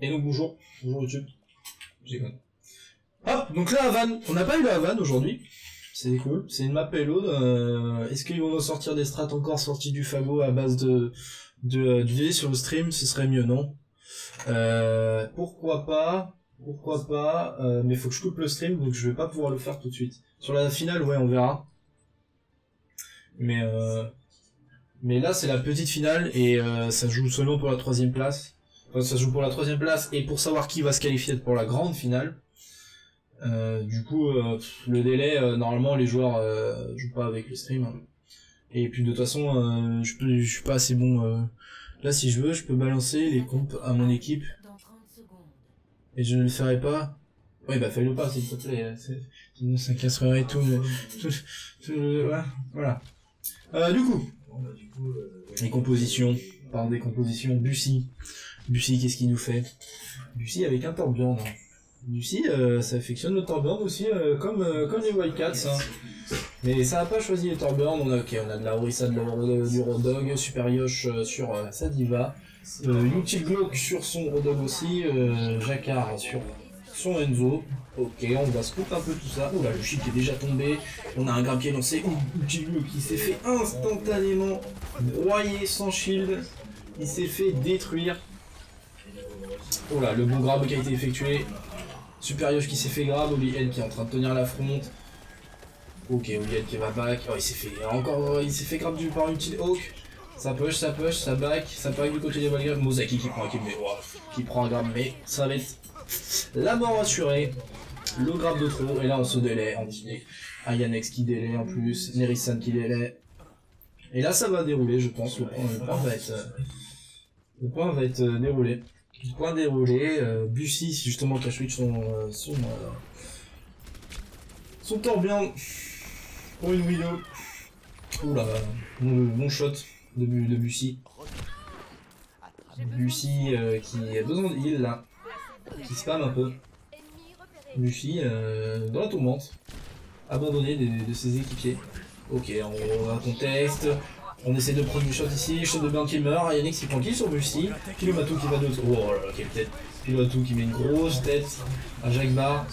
Et donc bonjour YouTube. J'ai con. Hop, donc la Havane, on n'a pas eu la Havane aujourd'hui. C'est cool, c'est une map payload. Est-ce qu'ils vont nous sortir des strats encore sortis du fagot à base du délai sur le stream? Ce serait mieux, non? Pourquoi pas, mais faut que je coupe le stream, donc je vais pas pouvoir le faire tout de suite. Sur la finale, ouais, on verra. Mais là, c'est la petite finale, et ça joue seulement pour la 3ème place. Enfin, ça joue pour la 3ème place, et pour savoir qui va se qualifier pour la grande finale. Du coup, le délai, normalement, les joueurs jouent pas avec le stream. Hein. Et puis, de toute façon, je suis pas assez bon... Là, si je veux, je peux balancer les comptes à mon équipe. Et je ne le ferai pas. Ouais, bah fais-le pas, s'il te plaît. Sinon, ça casserait tout. Ouais, voilà. Du coup, les compositions. Par des compositions, Bussy. Bussy, qu'est-ce qu'il nous fait? Bussy avec un Torbjorn. Bussy, ça affectionne le Torbjorn aussi, comme les Wildcats. Hein. Mais ça n'a pas choisi les Torbjorn. On a de la Orisa, du Rodog, Super Yosh sur sa Diva, Util Glock sur son Rodog aussi, Jacquard sur son Enzo. Ok, on va scoop un peu tout ça. Oula, le chic est déjà tombé. On a un grab qui est lancé. Util Glock qui s'est fait instantanément broyer sans shield. Il s'est fait détruire. Oh là, le bon grab qui a été effectué. Super Yosh qui s'est fait grab. Oliel qui est en train de tenir la fronte. Ok, Oliel qui va back. Oh, il s'est fait grab par une petite Hawk. Ça push, ça back. Ça pack du côté des Valkyries. Mozaki qui prend un kill, mais wow, qui prend un grab, mais ça va être la mort assurée. Le grab de trop. Et là, on se délai. On dit Ayanex qui délai en plus. Nerisan qui délai. Et là, ça va dérouler, je pense. Le point va être déroulé. Le point déroulé. Bussy, justement, qui a switch son Torbjorn pour une Widow. Oula, bon shot de Bussy. Bussy qui a besoin de heal là. Qui spam un peu. Bussy dans la tourmente. Abandonné de ses équipiers. Ok, on a un contexte. On essaie de prendre du shot ici, shot de burn qui meurt, Ayanex qui prend kill sur Bussy, Pilomatou qui va de... Oh là là, quelle tête. Pilomatou qui met une grosse tête à Jacquard,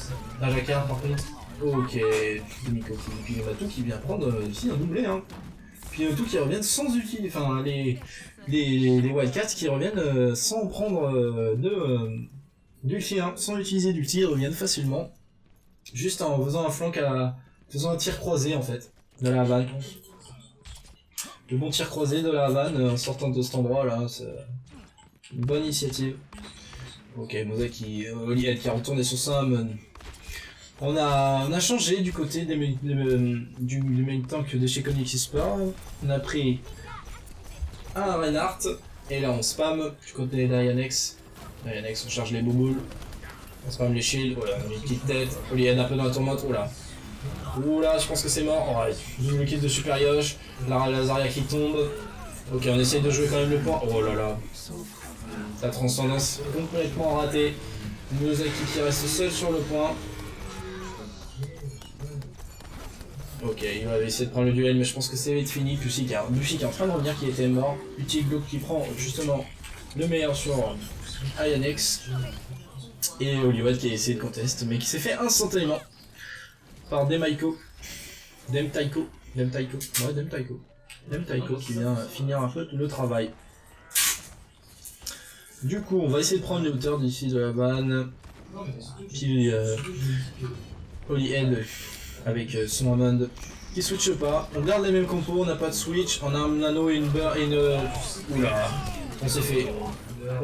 par contre. Ok, Miko qui Pilomatou qui vient prendre ici un doublé, hein. Pilomatou qui reviennent sans utiliser... Enfin, les Wildcats qui reviennent sans prendre d'ulti, hein, sans utiliser d'ulti, ils reviennent facilement. Juste en faisant un flank faisant un tir croisé en fait, de la Havane. Le bon tir croisé de la Havane en sortant de cet endroit là, c'est une bonne initiative. Ok, Mozaki, Oliel qui a retourné sur Summon. On a changé du côté du main tank de chez Konix Sport. On a pris un Reinhardt, et là on spam du côté d'Ayanex. Ayanex, on charge les bouboules. On spam les shields, voilà, on a une petite tête. Oliel un peu dans la tourmente, oula. Oula, je pense que c'est mort. Alright, double kill de Super Yosh. La Zarya qui tombe. Ok, on essaye de jouer quand même le point. Oh là là. La transcendance complètement ratée. Mozaki qui reste seul sur le point. Ok, il va essayer de prendre le duel, mais je pense que c'est vite fini. Bussy qui est en train de revenir, qui était mort. Util Glock qui prend justement le meilleur sur Ayanex. Et Oliwad qui a essayé de contest, mais qui s'est fait instantanément par Demtaiko qui vient finir un peu le travail. Du coup, on va essayer de prendre les hauteurs d'ici de la vanne. Puis Olihead avec son Hammond qui switch pas. On garde les mêmes compos, on n'a pas de switch, on a un nano et une beurre et une... Oula, on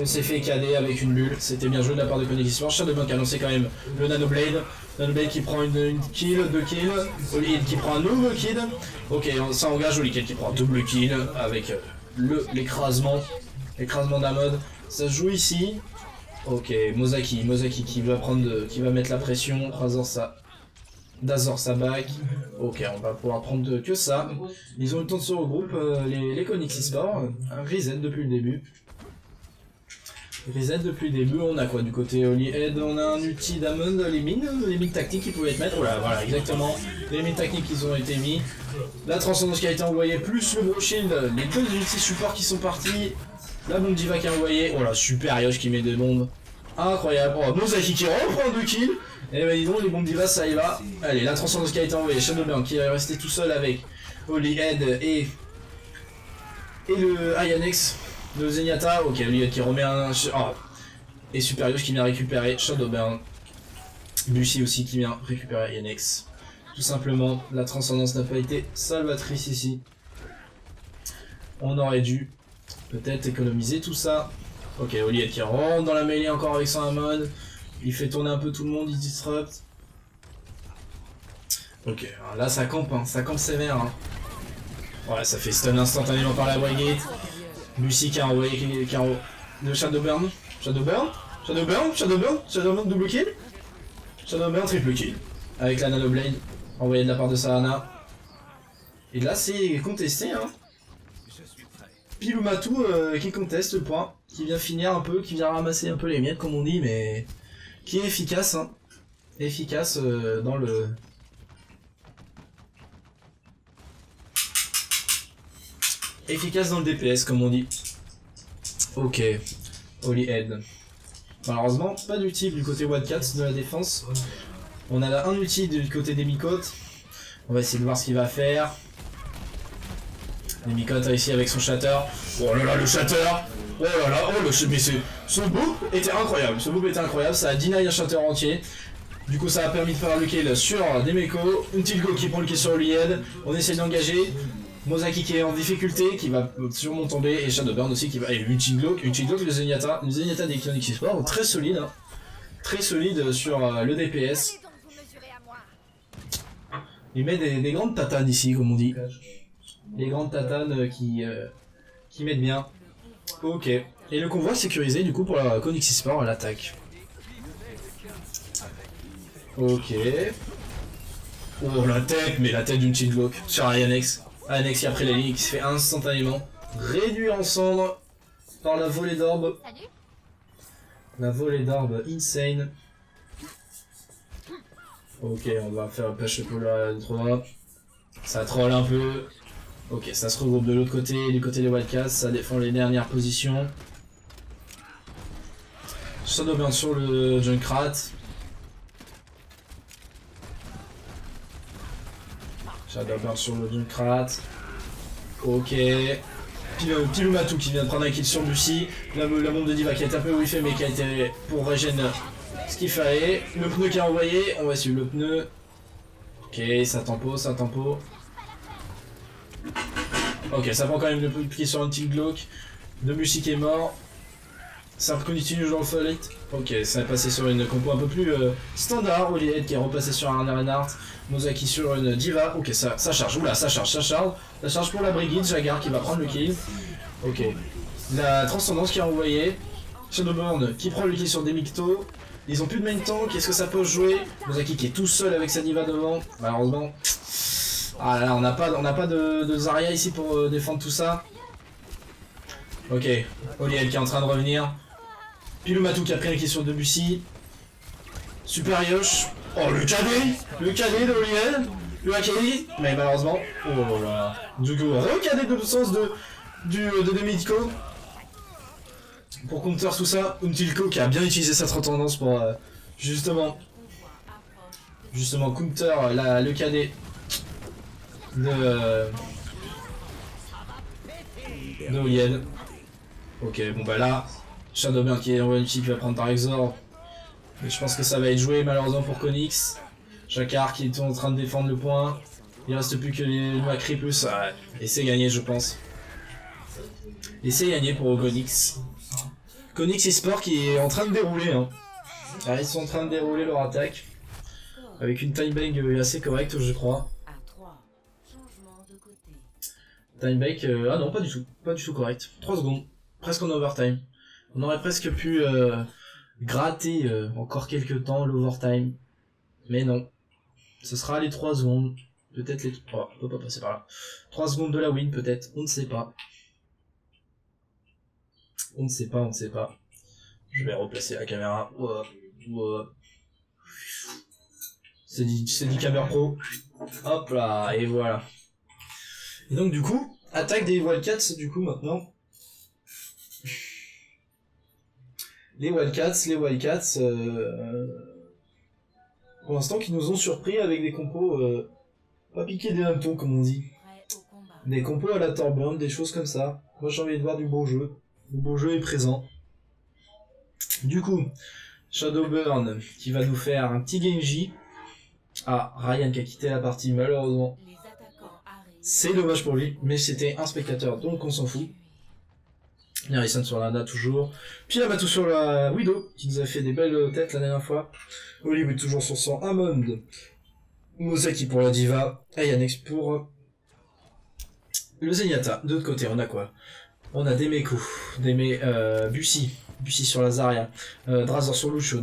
s'est fait cader avec une bulle. C'était bien joué de la part de Konix Sport. Shadowban qui a lancé quand même le Nanoblade. Nanoblade qui prend une kill, 2 kills. Olihead qui prend un nouveau kill. Ok, ça engage Olihead qui prend un double kill avec l'écrasement d'Amod. Ça se joue ici. Ok, Mozaki qui va mettre la pression. Dazor sa back. Ok, on va pouvoir prendre que ça. Ils ont eu le temps de se regrouper, les Konix Sport. Un reset depuis le début. On a quoi du côté Olihead? On a un ulti d'Amon, les mines tactiques qui pouvaient être mettre. Voilà, exactement. Les mines tactiques qui ont été mis. La transcendance qui a été envoyée, plus le gros shield. Les deux ultis support qui sont partis. La bombe diva qui est envoyée. Oh là, Super Yosh qui met des bombes. Incroyable. Oh, Mozaki qui reprend 2 kills. Et ben dis donc, les bombes divas, ça y va. Allez, la transcendance qui a été envoyée. Shadowburn qui est resté tout seul avec Holy Head et le Ionex de Zenyatta. Ok, lui qui remet un... Oh. Et Superior qui vient récupérer Shadowburn. Bushi aussi qui vient récupérer Ionex. Tout simplement, la transcendance n'a pas été salvatrice ici. On aurait dû peut-être économiser tout ça. Ok, Oliette qui rentre dans la mêlée encore avec son Amon. Il fait tourner un peu tout le monde, il disrupt. Ok, là ça campe sévère. Hein. Ouais, ça fait stun instantanément par la Brigade. Lucy qui a envoyé le Shadowburn. Shadowburn double kill. Shadowburn triple kill. Avec la Nanoblade envoyée de la part de Sarana. Et là c'est contesté hein. Pilumatu qui conteste le point, qui vient finir un peu, qui vient ramasser un peu les miettes comme on dit, mais qui est efficace, hein. Efficace dans le... Efficace dans le DPS comme on dit. Ok, Holy Head. Malheureusement, pas d'ulti du côté Wildcats de la défense. On a là un ulti du côté des Mikotes. On va essayer de voir ce qu'il va faire. Les Mikotes ici avec son shatter. Oh là là, le shatter. Oh là là, oh le mais ce boop était incroyable. Ce boop était incroyable, ça a deny un shatter entier. Du coup ça a permis de faire le kill sur Demeko. Untilgo qui prend le kill sur Olied. On essaie d'engager. Mozaki qui est en difficulté, qui va sûrement tomber. Et Shadowburn aussi qui va... Et Untilgo, le Zenyatta. Le Zenyatta des Onyx Esports, très solide. Hein. Très solide sur le DPS. Il met des grandes tatanes ici, comme on dit. Les grandes tatanes qui mettent bien. Ok. Et le convoi sécurisé du coup pour la Onyx Esports à l'attaque. Ok. Oh la tête, mais la tête d'une Chidlock sur Ionex. Ionex qui a pris la ligne qui se fait instantanément réduire en cendres par la volée d'orbe. La volée d'orbe insane. Ok, on va faire un pêche pour la 3. Ça troll un peu. Ok, ça se regroupe de l'autre côté, du côté des Wildcats, ça défend les dernières positions. Shadowburn sur le Junkrat. Shadowburn sur le Junkrat. Ok. Pilumatu qui vient de prendre un kill sur Lucy. La bombe de Diva qui a été un peu whiffée mais qui a été pour régène ce qu'il fallait. Le pneu qui a envoyé, on va suivre le pneu. Ok, ça tempo. Ok, ça prend quand même le pied sur un petit Glock. Debussy qui est mort. Ça continue dans le fight. Ok, ça est passé sur une compo un peu plus standard. Olied qui est repassé sur un Reinhardt. Mozaki sur une Diva. Ok, ça charge. Oula, ça charge. Ça charge pour la Brigade. Jagar qui va prendre le kill. Ok. La transcendance qui a envoyé. Shadowburn qui prend le kill sur Demicto. Ils ont plus de main tank. Est-ce que ça peut jouer? Mozaki qui est tout seul avec sa Diva devant. Malheureusement. Ah là, on n'a pas de Zarya ici pour défendre tout ça. Ok, Oliel qui est en train de revenir. Pilumatu qui a pris un kill sur Debussy. Super Yosh. Oh le KD de Oliel. Le Akali. Mais malheureusement. Oh là. Du coup, re-KD de sens de Demitico. Pour counter tout ça, Untilko qui a bien utilisé sa tendance pour justement counter le KD de Oliel. Ok, bon bah là, Shadowburn qui est en qui va prendre par Exor. Mais je pense que ça va être joué malheureusement pour Konix. Jacquard qui est en train de défendre le point. Il reste plus que les Macri plus. Et c'est gagné je pense. Et c'est gagné pour Konix. Konix Esport qui est en train de dérouler. Hein. Alors, ils sont en train de dérouler leur attaque. Avec une time bag assez correcte je crois. Time bag, ah non pas du tout correct. 3 secondes. Presque en overtime. On aurait presque pu gratter encore quelques temps l'overtime. Mais non. Ce sera les 3 secondes. Peut-être les... Oh, on peut pas passer par là. 3 secondes de la win peut-être. On ne sait pas. On ne sait pas. Je vais replacer la caméra. C'est dit caméra pro. Hop là, et voilà. Et donc du coup, attaque des Wildcats du coup maintenant. Les Wildcats, pour l'instant, qui nous ont surpris avec des compos pas piqués des hannetons, comme on dit. Des compos à la Torbjorn, des choses comme ça. Moi, j'ai envie de voir du beau jeu. Le beau jeu est présent. Du coup, Shadowburn qui va nous faire un petit Genji. Ah, Ryan qui a quitté la partie, malheureusement. C'est dommage pour lui, mais c'était un spectateur, donc on s'en fout. Harrison sur la Ana toujours. Puis la Matou sur la Widow, qui nous a fait des belles têtes la dernière fois. Hollywood toujours sur son Hammond. Mosaki pour la Diva. Et Yannex pour le Zenyatta. De l'autre côté, on a quoi? On a Demeku, Bussy sur la Zarya, Drazor sur Lucio,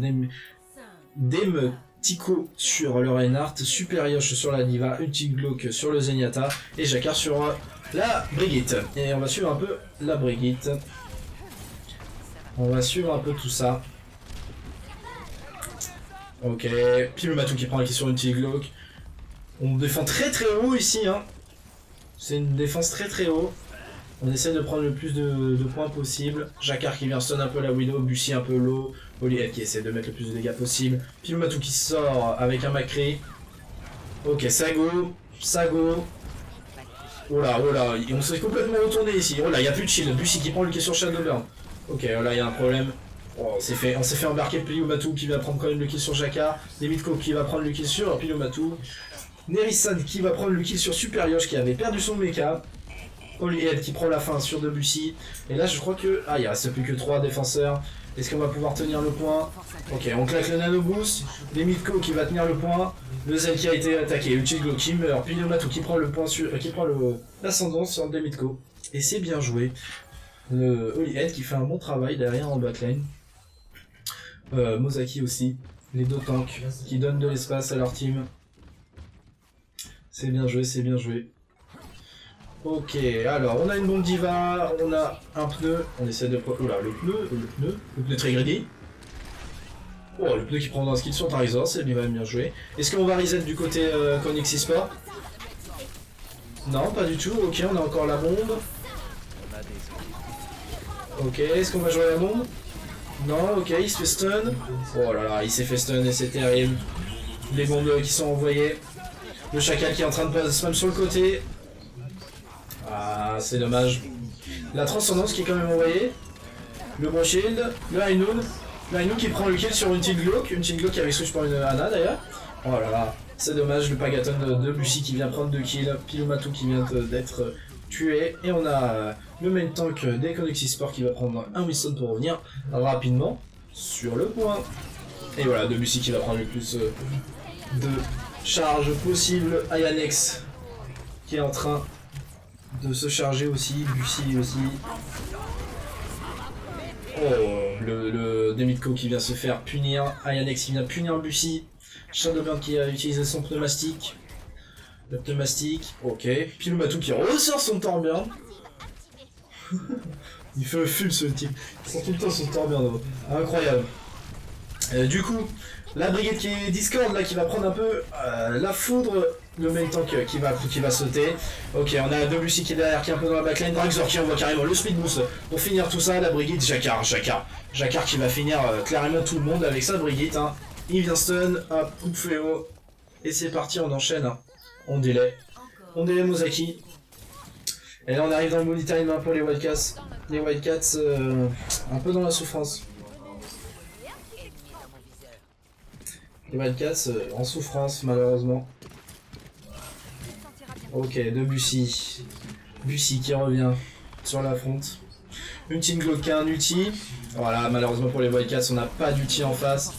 Tico sur le Reinhardt, Super Yosh sur la Diva, Ultiglock sur le Zenyatta et Jakar sur la Brigitte. Et on va suivre un peu la Brigitte. On va suivre un peu tout ça. Ok, puis le Matou qui prend la kill sur Ultiglock. On défend très haut ici, hein. C'est une défense très haut. On essaie de prendre le plus de points possible. Jakar qui vient stun un peu la Widow, Bussy un peu low. Oliette qui essaie de mettre le plus de dégâts possible. Puis le Matou qui sort avec un Macri. Ok, Sago. Oh là, on s'est complètement retourné ici. Oh là, il n'y a plus de shield. Bussy qui prend le kill sur Shadowburn. Ok, là il y a un problème. Oh, on s'est fait embarquer Pilou qui va prendre quand même le kill sur Jakar. Demitko qui va prendre le kill sur Pilou Matou. Nerisan qui va prendre le kill sur Super Yosh qui avait perdu son mecha. Oliette qui prend la fin sur Debussy. Et là je crois que... Ah, il reste plus que 3 défenseurs. Est-ce qu'on va pouvoir tenir le point? Ok, on claque le nano boost. Demitko qui va tenir le point. Le Zen qui a été attaqué. Uchiglo qui meurt. Puis Matou qui prend le point sur... qui prend l'ascendant sur Demitko. Et c'est bien joué. Oliette qui fait un bon travail derrière en backline. Mosaki aussi. Les deux tanks qui donnent de l'espace à leur team. C'est bien joué. Ok, alors on a une bombe diva, on a un pneu, on essaie de... Oula, le pneu très greedy. Oh, le pneu qui prend dans un skill sur Tarizor, c'est bien joué. Est-ce qu'on va reset du côté Connex Esport? Non, pas du tout, ok, on a encore la bombe. Ok, est-ce qu'on va jouer la bombe? Non, ok, il se fait stun. Oh là là, il s'est fait stun et c'est terrible. Les bombes qui sont envoyées. Le chacal qui est en train de spam sur le côté. Ah, c'est dommage. La transcendance qui est quand même envoyée. Le bon shield. Le Hainoun. Le Hainoun qui prend le kill sur une Glock. Une Glock qui avait switch pour une Ana d'ailleurs. Oh là là, c'est dommage. Le Pagaton de Bussy qui vient prendre 2 kills. Pilomatou qui vient d'être tué. Et on a le main tank des Connex Sport qui va prendre un Winston pour revenir rapidement sur le point. Et voilà, Debussy qui va prendre le plus de charge possible. Ayanex qui est en train de se charger aussi, Bussy aussi. Oh, le Demitko qui vient se faire punir, Ayanex qui vient punir Bussy, Shadowburn qui a utilisé son pneumastique. Le pneumastique, ok. Puis le Matou qui ressort son Torbjorn. Il fait le full ce type, il sort tout le temps son Torbjorn, incroyable. Du coup, la brigade qui est Discord là qui va prendre un peu la foudre, le main tank qui va sauter. Ok, on a Debussy qui est derrière, qui est un peu dans la backline, Drakzor qui envoie carrément le speed boost pour finir tout ça, la brigade, Jakar qui va finir clairement tout le monde avec sa brigade, hein. Il vient stun, hop, coup de fléau, et c'est parti, on enchaîne, hein. On délai Mosaki. Et là on arrive dans le money time pour les Wildcats. Les Wildcats un peu dans la souffrance. Les Wildcats en souffrance malheureusement. Ok, de Bussy. Bussy qui revient sur la front. Une team Glock qui a un ulti. Voilà, malheureusement pour les Wildcats, on n'a pas d'ulti en face.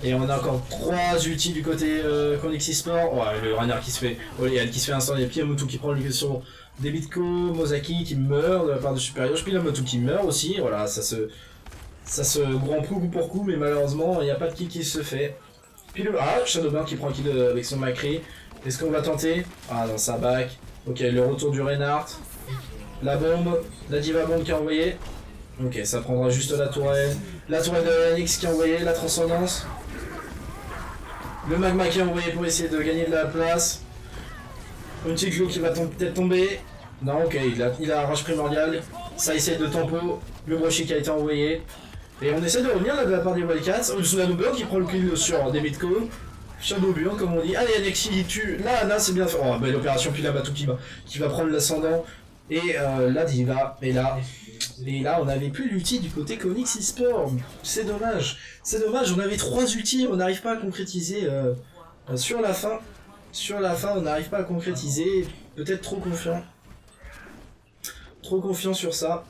Et on a encore 3 ultis du côté Connex Sport. Ouais, le Reinhardt qui se fait. Oliette qui se fait instant, et puis Motu qui prend le sur Demitko, Mosaki qui meurt de la part de Super Yosh, puis la Motu qui meurt aussi. Voilà, ça se grand coup pour coup, mais malheureusement, il n'y a pas de kill qui se fait. Puis le Shadowburn qui prend kill avec son Macri. Est-ce qu'on va tenter? Ah non, ça back. Ok, le retour du Reinhardt. La bombe, la Diva bombe qui a envoyé. Ok, ça prendra juste la tourelle. La tourelle de Yanix qui a envoyé, la transcendance. Le magma qui est envoyé pour essayer de gagner de la place. Une petite clou qui va peut-être tomber. Non, ok, il a rage primordial. Ça essaie de tempo. Le brochet qui a été envoyé. Et on essaie de revenir là de la part des Wildcats. Shadowburn qui prend le kill sur Demitko. Shadowburn comme on dit. Allez Alexis il tue. Là c'est bien fait. Oh belle opération puis là Batou qui va prendre l'ascendant. Et là Diva. Et là on n'avait plus l'ulti du côté Konix eSport. C'est dommage. C'est dommage, on avait 3 ultis, on n'arrive pas à concrétiser sur la fin. Sur la fin on n'arrive pas à concrétiser. Peut-être trop confiant. Trop confiant sur ça.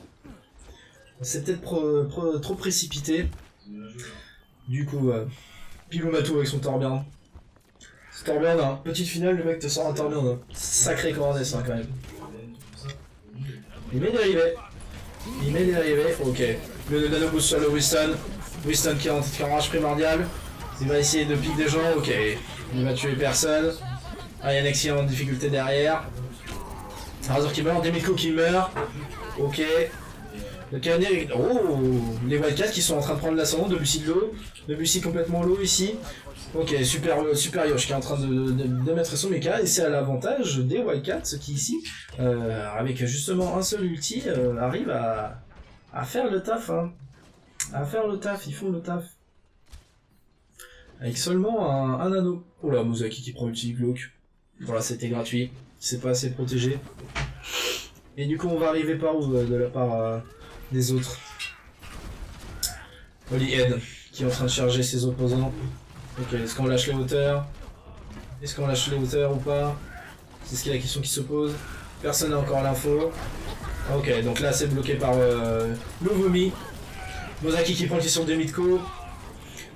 C'est peut-être trop précipité. Du coup, Pilou Matou avec son Torbjorn. Ce Torbjorn, hein, petite finale, le mec te sort un Torbjorn. Hein. Sacré Cornès hein, quand même. Il met des arrivées. Ok. Le nano boost sur le Winston. Winston qui est en rage primordial. Il va essayer de piquer des gens. Ok. Il va tuer personne. Ah, il y a Nexi en difficulté derrière. Razor qui meurt. Demitko qui meurt. Ok. Le canonnier... Oh, les Wildcats qui sont en train de prendre l'ascendant, Debussy de l'eau. Debussy complètement low ici. Ok, super Yosh qui est en train de mettre son mecha, et c'est à l'avantage des Wildcats qui ici, avec justement un seul ulti, arrivent à faire le taf. Hein. À faire le taf, ils font le taf. Avec seulement un anneau. Oh là, Mozaki qui prend ulti Glock. Voilà, c'était gratuit, c'est pas assez protégé. Et du coup, on va arriver par où de la part des autres. Holyhead qui est en train de charger ses opposants. Ok, est-ce qu'on lâche les hauteurs? Est-ce qu'on lâche les hauteurs ou pas? C'est ce qui est la question qui se pose. Personne n'a encore l'info. Ok, donc là c'est bloqué par le vomi. Mozaki qui prend le question de Demitko.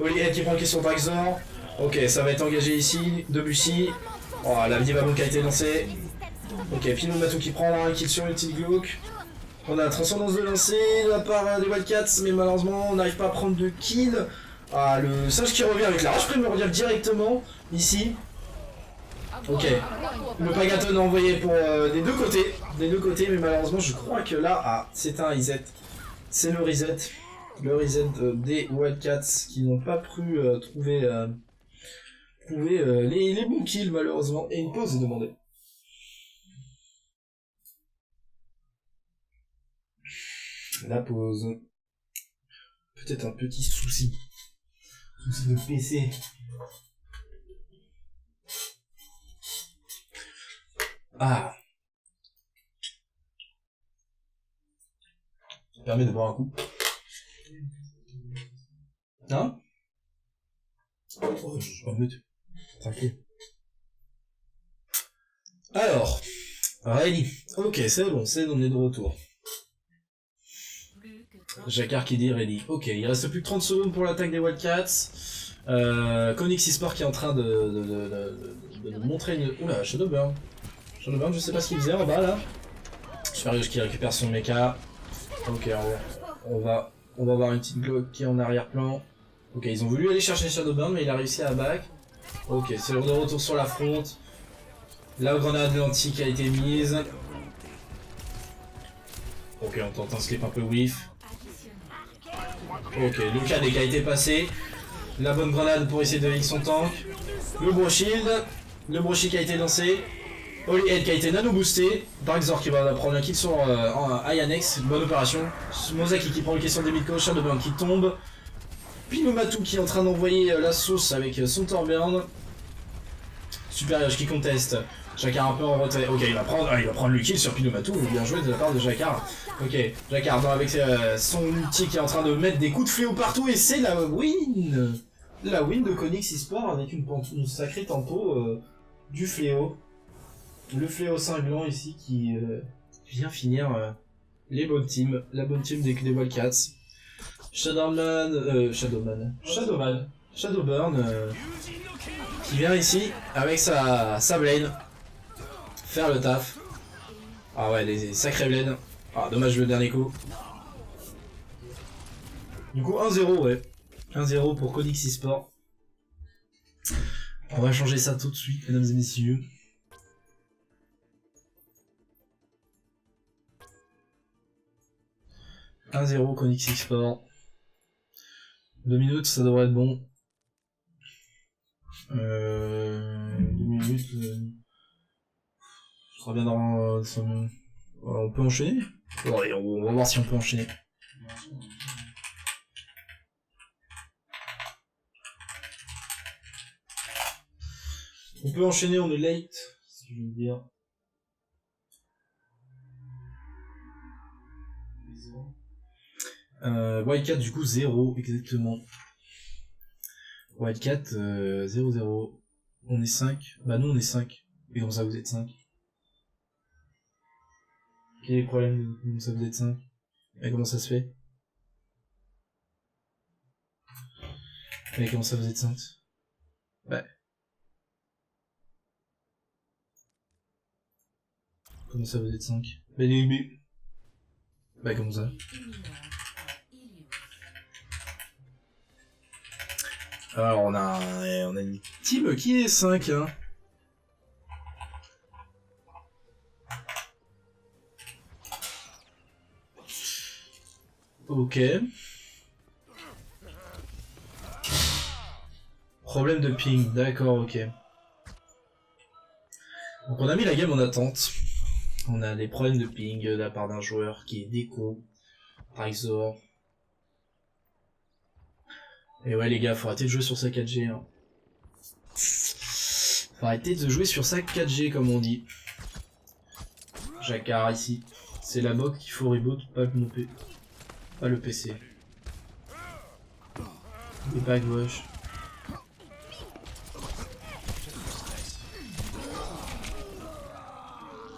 Holyhead qui prend le question de Draxor. Ok, ça va être engagé ici. Debussy. Oh, la Diva Monk a été lancée. Ok, Pilou Matou qui prend un kill sur ulti Glock. On a la transcendance de lancer de la part des Wildcats, mais malheureusement on n'arrive pas à prendre de kill. Ah, le singe qui revient avec la rage primordiale directement, ici. Ok, le Pagaton envoyé pour des deux côtés, mais malheureusement je crois que là, c'est un reset. C'est le reset des Wildcats qui n'ont pas pu trouver les bons kills malheureusement, et une pause est demandée. La pause. Peut-être un petit souci. Souci de PC. Ah. Ça permet de boire un coup. Hein? Oh, je suis pas mute. Tranquille. Alors. Ready. Ok, c'est bon, on est de retour. Jacquard qui dit ready. Ok, il reste plus que 30 secondes pour l'attaque des Wildcats. Konix eSport qui est en train de nous montrer une... Oula, Shadowburn. Shadowburn, je sais pas ce qu'il faisait en bas là. Superior qui récupère son mecha. Ok, on va voir une petite Glock qui est en arrière-plan. Ok, ils ont voulu aller chercher Shadowburn, mais il a réussi à back. Ok, c'est l'heure de retour sur la front. La grenade lentille qui a été mise. Ok, on tente un slip un peu whiff. Ok, le KD qui a été passé. La bonne grenade pour essayer de heal son tank. Le bro shield. Le bro shield qui a été lancé. Holyhead qui a été nano boosté. Darkzor qui va prendre un kill sur Ayanex. Bonne opération. Mozaki qui prend le question des Mitko. Shadowburn qui tombe. Pilou Matou qui est en train d'envoyer la sauce avec son Torbjorn. Superior qui conteste. Jacquard un peu en retrait. Ok, il va prendre le kill sur Pilou Matou. Bien joué de la part de Jacquard. Ok, Jacquard avec son ulti qui est en train de mettre des coups de fléau partout. Et c'est la win. La win de Konix eSport avec une sacrée tempo du fléau. Le fléau cinglant ici qui vient finir les bonnes teams. La bonne team des Wildcats. Shadowburn qui vient ici avec sa blade faire le taf. Ah ouais, des sacrés blades. Ah, dommage le dernier coup. Du coup 1-0, ouais. 1-0 pour Konix eSport. On va changer ça tout de suite, mesdames et messieurs. « 1-0 Konix eSport. 2 minutes, ça devrait être bon. 2 minutes. Ce sera bien dans... on peut enchaîner? Ouais, on va voir si on peut enchaîner. On peut enchaîner, on est late, si je veux dire. Wildcat du coup 0 exactement. Wildcat 0-0. On est 5. Bah nous on est 5. Et comme ça vous êtes 5. Quel est le problème? Comme ça vous êtes 5. Et comment ça se fait? Et comment ça vous êtes 5? Ouais. Comment ça vous êtes 5? Bah comment ça? Alors on a une team qui est 5 hein. Ok. Problème de ping, d'accord, ok. Donc on a mis la game en attente. On a des problèmes de ping de la part d'un joueur qui est déco, Ryzor. Et ouais les gars, faut arrêter de jouer sur sa 4G. Hein. Faut arrêter de jouer sur sa 4G comme on dit. Jacquard ici. C'est la box qu'il faut reboot, pas le PC. Et pas gauche.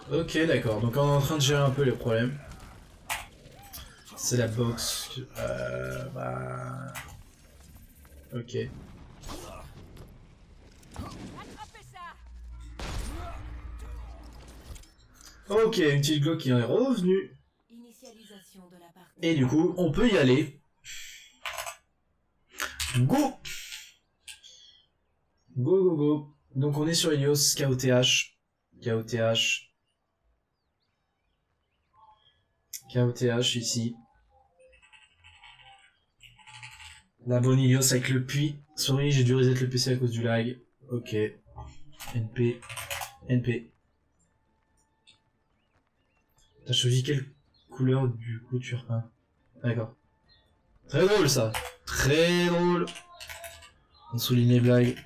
Ok d'accord, donc on est en train de gérer un peu les problèmes. C'est la box. Bah... Ok. Ok, une petite Glock qui est revenue. Et du coup, on peut y aller. Go! Go, go, go. Donc on est sur Helios, KOTH. KOTH. KOTH ici. La bonne Helios avec le puits. Sorry, j'ai dû reset le PC à cause du lag. Ok. NP. NP. T'as choisi quelle couleur du coup tu repeins? D'accord. Très drôle ça. Très drôle. On souligne les blagues.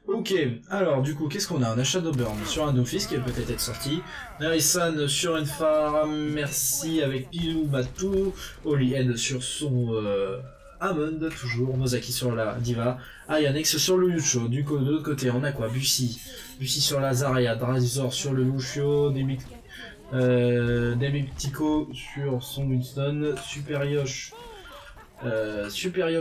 Ok, alors du coup, qu'est-ce qu'on a? On a Shadowburn sur un office qui va peut-être être sorti. Narisan sur une farm, merci avec Pilou Matou. Holyhead sur son Hammond, toujours. Mozaki sur la Diva. Ayanex sur le Lucho. De l'autre côté, on a quoi? Bussy. Bussy sur la Zarya. Drazor sur le Lucio. Demiptico sur son Winston. Super Yosh.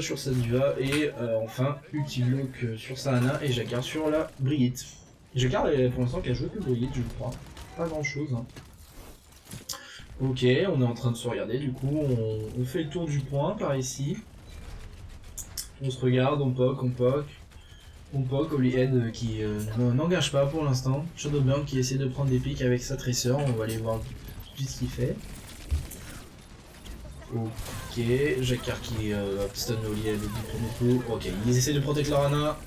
Sur sa Diva et enfin Ultiglock sur sa Ana et Jacquard sur la Brigitte. Jacquard pour l'instant qui a joué que Brigitte je crois, pas grand chose. Hein. Ok, on est en train de se regarder du coup, on fait le tour du point par ici. On se regarde, on poke, Holyhead qui n'engage pas pour l'instant. Shadowburn qui essaie de prendre des pics avec sa Tracer, on va aller voir tout de suite ce qu'il fait. Ok, Jacquard qui stun Holyhead du premier coup. Ok, ils essaient de protéger leur Ana.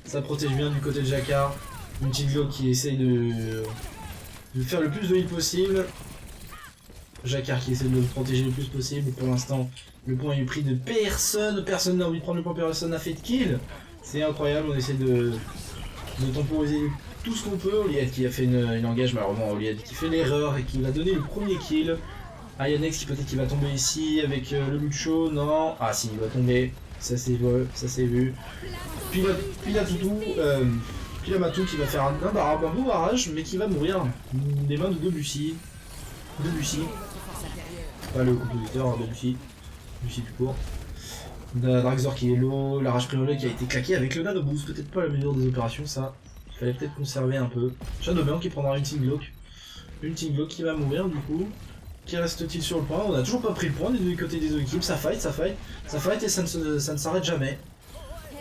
Ça protège bien du côté de Jacquard. Une petite Glock qui essaye de faire le plus de heal possible. Jacquard qui essaie de le protéger le plus possible. Pour l'instant, le point est pris de personne. Personne n'a envie de prendre le point, personne n'a fait de kill. C'est incroyable, on essaie de temporiser tout ce qu'on peut. Holyhead qui a fait une engage, malheureusement Holyhead qui fait l'erreur et qui va donner le premier kill. Ayanex qui peut-être qu'il va tomber ici avec le Lucho, non. Ah si, il va tomber, ça c'est vu. Pilamatou qui va faire un beau barrage, mais qui va mourir des mains de Debussy. Pas le compositeur, Debussy tout court. Drazor qui est low, la rage préolée qui a été claquée avec le nano boost, peut-être pas la meilleure des opérations ça. Il fallait peut-être conserver un peu. Shadowburn qui prendra une Team Glock qui va mourir du coup. Qui reste-t-il sur le point? On a toujours pas pris le point des deux côtés des deux équipes, ça fight et ça ne s'arrête jamais.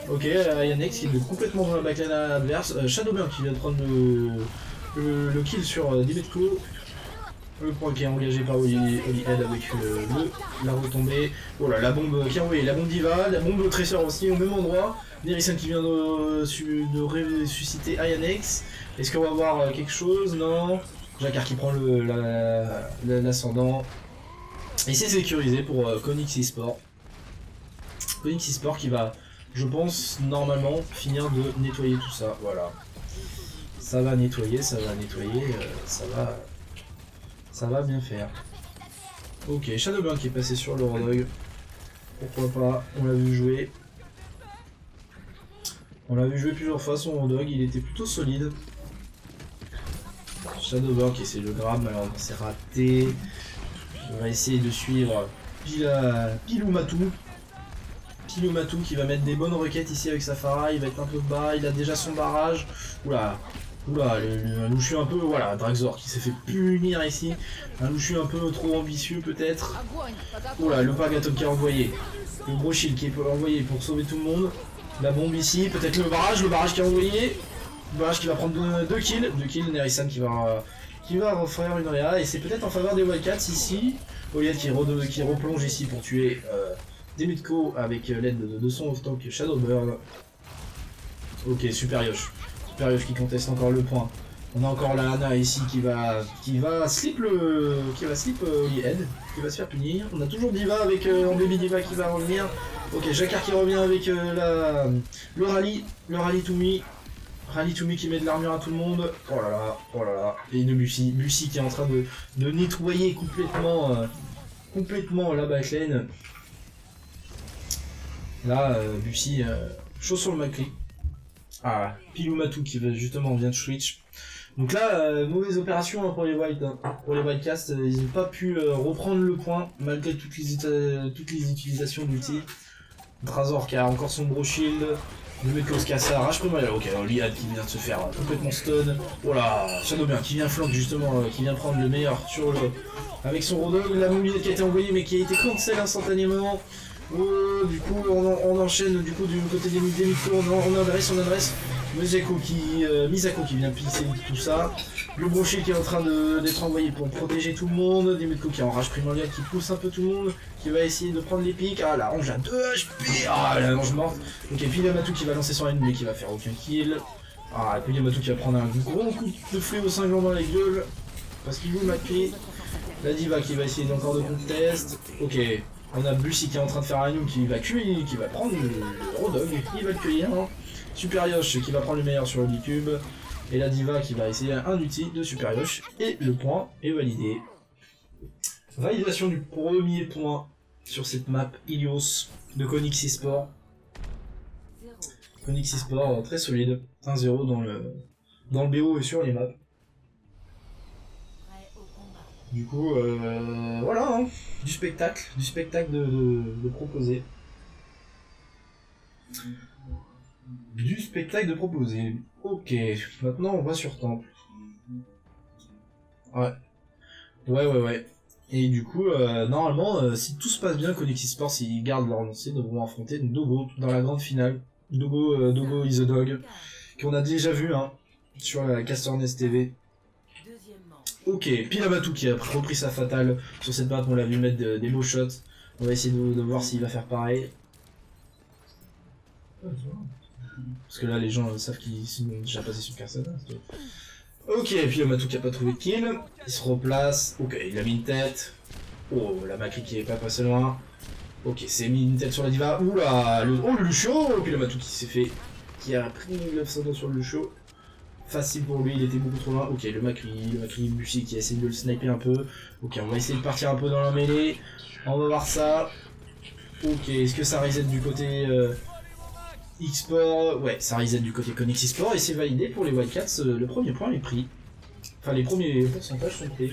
Ok, Ayanex qui est complètement dans la backline adverse, Shadowburn qui vient de prendre le kill sur Dimetko. Le point qui est engagé par Holyhead avec la retombée. Voilà, la bombe qui a envoyé, la bombe Diva, la bombe Tracer aussi au même endroit. Nerisan qui vient de ressusciter Ayanex. Est-ce qu'on va voir quelque chose? Non. Jacquard qui prend l'ascendant. Et c'est sécurisé pour Konix Esport. Konix Esport qui va, je pense, normalement finir de nettoyer tout ça. Voilà. Ça va nettoyer, ça va bien faire. Ok, Shadowburn qui est passé sur le Rodog. Pourquoi pas, on l'a vu jouer. On l'a vu jouer plusieurs fois son Rodog, il était plutôt solide. Shadowburn qui essaie le grab, malheureusement c'est raté. On va essayer de suivre Piloumatou. Piloumatou qui va mettre des bonnes requêtes ici avec sa Pharah, il va être un peu bas, il a déjà son barrage. Oula, un Lushu un peu, voilà, Draxor qui s'est fait punir ici. Un Lushu un peu trop ambitieux peut-être. Oula, le Pagaton qui est envoyé. Le Brochil qui est envoyé pour sauver tout le monde. La bombe ici, peut-être le barrage qui est envoyé. Le barrage qui va prendre 2 kills. 2 kills, Nerisan qui va refaire une réa. Et c'est peut-être en faveur des Wildcats ici. Oliette qui replonge ici pour tuer Demitko avec l'aide de son off-tank Shadowburn. Ok, Super Yosh. Super Yosh qui conteste encore le point. On a encore la Hana ici qui va slip Olied, qui va se faire punir. On a toujours Diva avec Baby Diva qui va revenir. Ok, Jacquard qui revient avec le rallye Toumi. Rallye Toumi qui met de l'armure à tout le monde. Oh là là. Et de Bussy qui est en train de nettoyer complètement la backlane. Là, Bussy, chaud sur le Macri. Ah, Piloumatou qui justement vient de switch. Donc là, mauvaise opération hein, pour les Wildcats, ils n'ont pas pu reprendre le point malgré toutes les utilisations d'ulti. Drazor qui a encore son Bro Shield, le mec qui a sa rage primale, ok, Liad qui vient de se faire complètement stun. Voilà, Shadowburn qui vient flank justement, qui vient prendre le meilleur sur avec son Rodog, la mobilité qui a été envoyée mais qui a été cancel instantanément. Oh, du coup on enchaîne du côté des Mitko, on adresse Misako qui vient pisser tout ça. Le Brochet qui est en train d'être envoyé pour protéger tout le monde. Des Mitko qui enrage primordial qui pousse un peu tout le monde. Qui va essayer de prendre les pics. Ah la Ange à 2 HP. Ah la Ange morte. Ok, puis Yamato qui va lancer son ennemi mais qui va faire aucun kill. Ah et puis Yamato qui va prendre un gros coup de fléau cinglant dans la gueule. Parce qu'il joue Macri. La Diva qui va essayer encore de contest. Ok. On a Bussy qui est en train de faire un new qui va prendre le Rodog, il va le cueillir. Hein. Super Yosh qui va prendre le meilleur sur le Bicube. Et la Diva qui va essayer un ulti de Super Yosh. Et le point est validé. Validation du premier point sur cette map Ilios de Konix Esport. Konix Esport très solide. 1-0 dans le BO et sur les maps. Du coup, voilà, hein. Du spectacle de proposer. Du spectacle de proposer. Ok, maintenant on va sur Temple. Ouais. Et du coup, normalement, si tout se passe bien, Konix Esport, s'ils gardent leur lancée, devront affronter Dogo dans la grande finale. Dogo is a dog, qu'on a déjà vu hein, sur la Casternest TV. Ok, Piloumatou qui a repris sa fatale sur cette map, on l'a vu mettre des beaux shots. On va essayer de voir s'il va faire pareil. Parce que là les gens savent qu'ils sont déjà passés sur Carsana. Ok, Piloumatou qui a pas trouvé de kill. Il se replace. Ok, il a mis une tête. Oh, la Macri qui est pas passé loin. Ok, c'est mis une tête sur la Diva. Oula, le Lucio. Piloumatou qui a pris l'ascendant sur le Lucio. Facile pour lui, il était beaucoup trop loin. Ok, le Macri Bussy qui essaie de le sniper un peu. Ok, on va essayer de partir un peu dans la mêlée. On va voir ça. Ok, est-ce que ça reset du côté X-Sport? Ouais, ça reset du côté Konix Esport et c'est validé pour les Wildcats. Le premier point est pris. Enfin, les premiers pourcentages sont pris.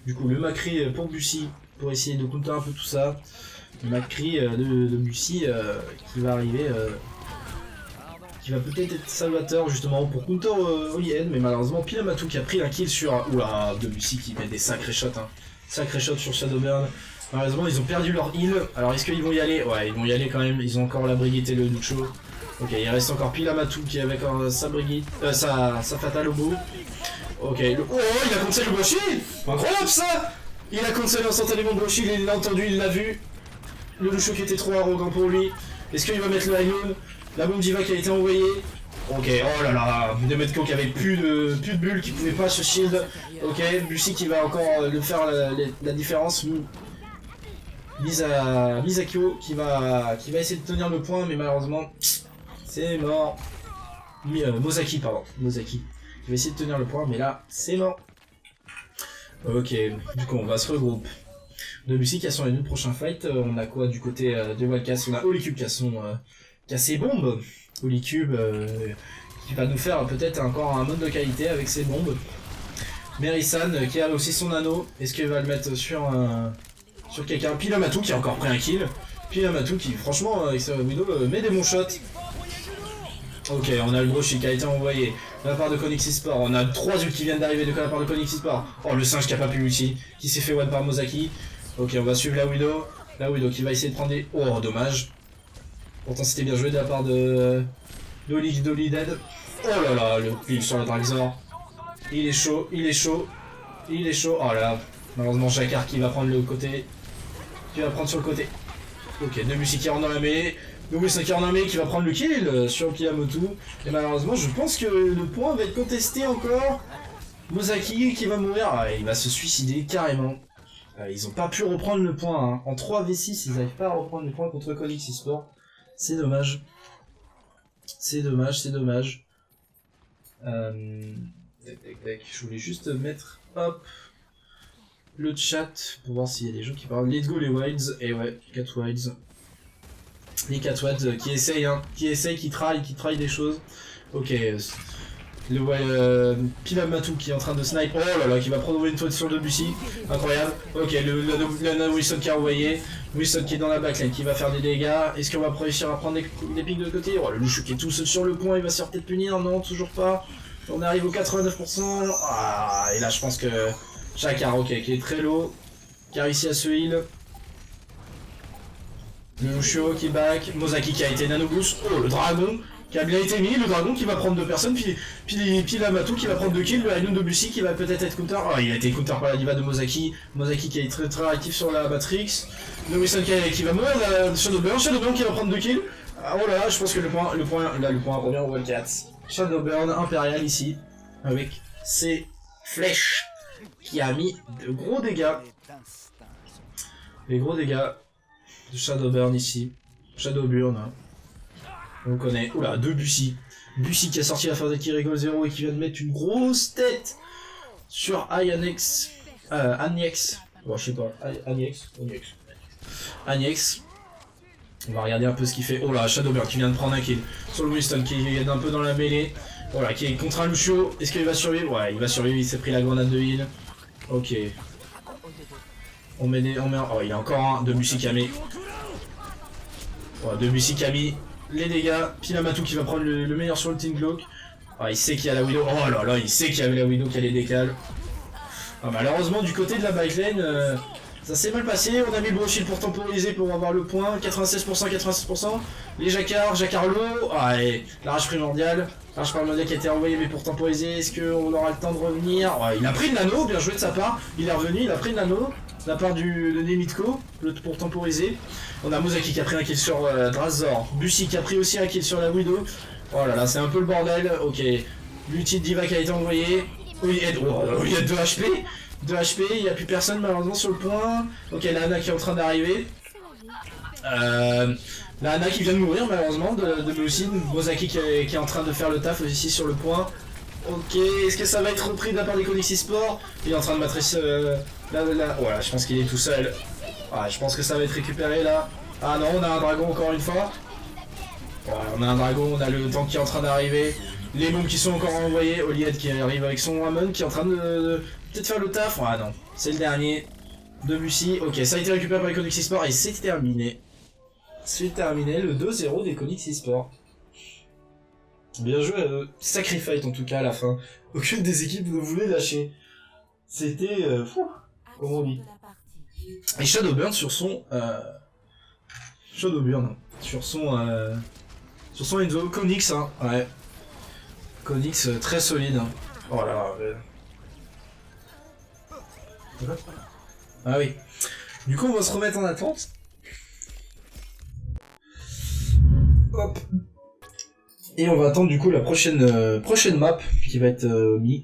Du coup, le Macri pour Bussy pour essayer de counter un peu tout ça. Le Macri de Bussy qui va arriver. Qui va peut-être être salvateur justement pour counter Olied, mais malheureusement Piloumatou qui a pris un kill sur oula de Bussy qui met des sacrés shots, hein. Sacrés shots sur Shadowburn. Malheureusement ils ont perdu leur heal, alors est-ce qu'ils vont y aller? Ouais, ils vont y aller quand même, ils ont encore la Brigitte et le Lucho. Ok, il reste encore Piloumatou qui est avec sa Brigitte, sa fatale au bout. Ok, oh il a cancel le Brochil. Incroyable ça. Il a cancel instantanément le Brochil, il l'a entendu, il l'a vu. Le Lucho qui était trop arrogant pour lui. Est-ce qu'il va mettre le High Noon? La bombe Diva qui a été envoyée. Ok, oh là là, Demetko qui avait plus de bulles, qui pouvait pas se shield. Ok, Bussy qui va encore le faire la différence. Misakio qui va essayer de tenir le point, mais malheureusement, c'est mort. Mozaki, pardon. Mozaki qui va essayer de tenir le point, mais là, c'est mort. Ok, du coup, on va se regrouper. Debussy qui a son les deux prochains fights. On a quoi du côté de Wildcats? On a Holycube qui a ses bombes. Holycube qui va nous faire peut-être encore un mode de qualité avec ses bombes. Merisan qui a aussi son anneau. Est-ce qu'il va le mettre sur quelqu'un? Pilamatou qui a encore pris un kill. Pilamatou qui franchement avec sa Widow met des bons shots. Ok, on a le Broshi qui a été envoyé de la part de Konixi Sport. On a 3 ults qui viennent d'arriver de la part de Konixi Sport. Oh, le singe qui a pas pu ulti, qui s'est fait one par Mozaki. Ok, on va suivre la Widow. La Widow qui va essayer de prendre des... Oh, dommage. Pourtant c'était bien joué de la part de Dolly Dead. Oh là là, le pile sur le Dragzor. Il est chaud, il est chaud. Il est chaud. Oh là là. Malheureusement Jacquard qui va prendre le côté. Qui va prendre sur le côté. Ok, Debussy qui rentre dans la mêlée. Wilson qui rentre dans la mêlée qui va prendre le kill sur Pilamotu. Et malheureusement je pense que le point va être contesté encore. Mozaki qui va mourir. Ah, il va se suicider carrément. Ils ont pas pu reprendre le point. Hein. En 3v6 ils n'arrivent pas à reprendre le point contre Konixi Sport. C'est dommage. C'est dommage, c'est dommage. Je voulais juste mettre hop le chat pour voir s'il y a des gens qui parlent. Let's go les Wilds. Et ouais, 4 Wilds. Les 4 Wilds qui essayent, hein, qui try des choses. Ok. Le Pilamatou qui est en train de snipe. Oh là là, qui va prendre une faute sur Debussy. Incroyable. Ok, le Wilson qui a envoyé. Wilson qui est dans la backline, qui va faire des dégâts. Est-ce qu'on va réussir à prendre des pics de côté? Oh, le Lushu qui est tout seul sur le point, il va se faire peut-être punir. Non, toujours pas. On arrive au 89%. Ah, et là, je pense que Jacquard, ok, qui est très low, qui a réussi à se heal. Le Lushu qui back. Mozaki qui a été nano boost. Oh, le dragon qui a bien été mis, le dragon qui va prendre 2 personnes, puis la Matou qui va prendre 2 kills, le Ainun de Bussy qui va peut-être être counter. Oh, il a été counter par la diva de Mozaki. Mozaki qui est très très actif sur la Matrix. Le Wilson qui va mourir, Shadowburn qui va prendre 2 kills. Ah, oh là là, je pense que le point revient au Wildcats. Shadowburn impérial ici, avec ses flèches, qui a mis de gros dégâts. Les gros dégâts de Shadowburn ici. Shadowburn, hein. On connaît. Oula, 2 Bussy. Bussy qui a sorti la phase qui rigole 0 et qui vient de mettre une grosse tête sur Aniex. Bon, je sais pas. Aniex. On va regarder un peu ce qu'il fait. Oh là, Shadowburn qui vient de prendre un kill sur le Winston qui est un peu dans la mêlée. Voilà, qui est contre un Lucio. Est-ce qu'il va survivre? Ouais, il va survivre. Il s'est pris la grenade de heal. Ok. Oh, il y a encore un. Debussy qui a mis. Ouais, Debussy qui a mis les dégâts. Pilamatou qui va prendre le meilleur sur le Team Glock. Ah, il sait qu'il y a la Widow. Oh là là, il sait qu'il y a la Widow qui a les décales. Ah, malheureusement, du côté de la backlane, ça s'est mal passé. On a mis le Brochil pour temporiser pour avoir le point. 96%. Les Jacquard low. Ah, et la rage primordiale. La rage primordiale qui a été envoyée, mais pour temporiser, est-ce qu'on aura le temps de revenir? Ouais, il a pris le nano, bien joué de sa part. Il est revenu, il a pris le nano. De la part de Nemitko, pour temporiser. On a Mozaki qui a pris un kill sur Drazor. Bussy qui a pris aussi un kill sur la Widow. Oh là là, c'est un peu le bordel. Ok. L'ulti de Diva qui a été envoyé. Oui, il y a 2 HP. 2 HP, il n'y a plus personne malheureusement sur le point. Ok, la Ana qui est en train d'arriver. La Ana qui vient de mourir malheureusement de Bussy. Mozaki qui est en train de faire le taf ici sur le point. Ok, est-ce que ça va être repris de la part des Konixi Sport? Il est en train de matrice voilà, je pense qu'il est tout seul. Ah, je pense que ça va être récupéré là. Ah non, on a un dragon encore une fois. Voilà, on a un dragon, on a le tank qui est en train d'arriver. Les bombes qui sont encore envoyées. Olied qui arrive avec son Hamon qui est en train de peut-être faire le taf. Ah non, c'est le dernier. Debussy. Ok, ça a été récupéré par les Konixi Sport et c'est terminé. C'est terminé, le 2-0 des Konixi Sport. Bien joué à eux. Sacré fight en tout cas à la fin. Aucune des équipes ne voulait lâcher. C'était fou, comme on dit. Et Shadowburn sur son Enzo. Konix, hein, ouais. Konix très solide. Hein. Oh là là. Ah oui. Du coup on va se remettre en attente. Hop. Et on va attendre du coup la prochaine map qui va être mise.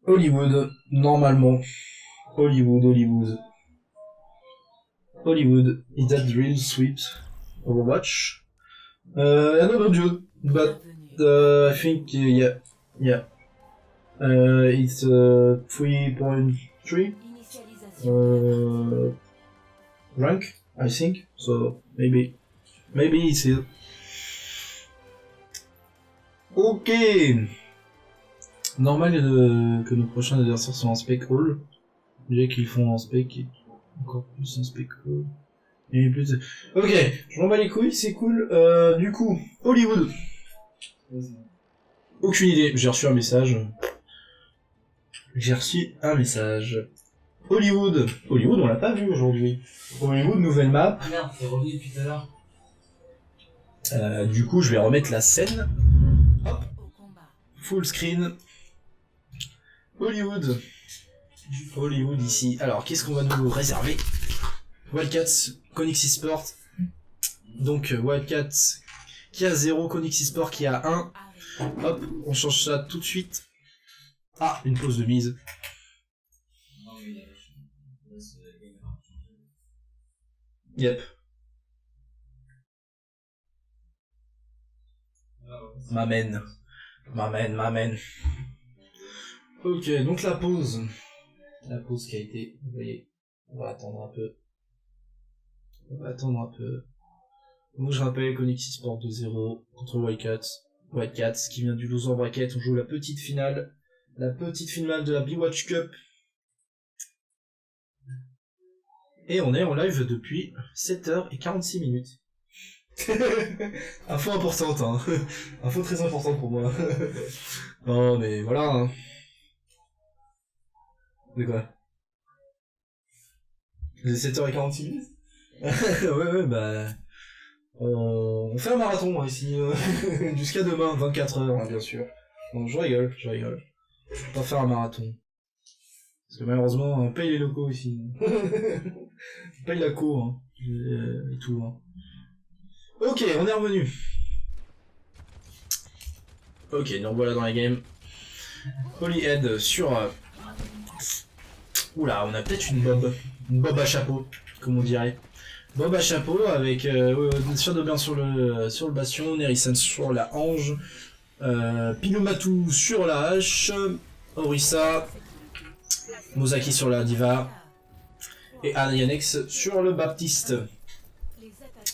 Hollywood, normalement. Hollywood. Is that real sweet Overwatch? I don't know, dude, but I think yeah. It's 3.3 rank, I think. So maybe it's it. Ok. Normal que nos prochains adversaires soient en spec hall. Déjà qu'ils font en spec et encore plus en spec hall. Et plus. Ok, je m'en bats les couilles, c'est cool. Du coup, Hollywood. Aucune idée, j'ai reçu un message. Hollywood, on l'a pas vu aujourd'hui. Hollywood, nouvelle map. Ah merde, t'es revenu depuis tout à l'heure. Du coup, je vais remettre la scène. Hop. Full screen. Hollywood ici. Alors, qu'est-ce qu'on va nous réserver? Wildcats, Konix eSport. Donc, Wildcats qui a 0, Konix eSport qui a 1. Hop, on change ça tout de suite. Ah, une pause de mise. Yep. M'amène. Ok, donc la pause. La pause qui a été, vous voyez, on va attendre un peu. Donc je rappelle, Konix eSport 2-0 contre Wildcats qui vient du loser bracket. On joue la petite finale de la B-Watch Cup. Et on est en live depuis 7h46. Info importante, hein. Info très importante pour moi. Non, mais voilà, hein. De quoi? J'ai 7h46. Ouais, bah... On fait un marathon, hein, ici. Jusqu'à demain, 24h, hein, bien sûr. Donc je rigole. Je vais pas faire un marathon. Parce que malheureusement, on paye les locaux ici. On paye la co, hein. Et tout, hein. Ok, on est revenu. Ok, donc voilà dans la game. Holyhead sur... Oula, on a peut-être une bob à chapeau, comme on dirait. Bob à chapeau avec Shadowburn sur le bastion, Nerissa sur la hange, Pilumatu sur la hache, Orisa, Mozaki sur la diva, et Anayanex sur le baptiste.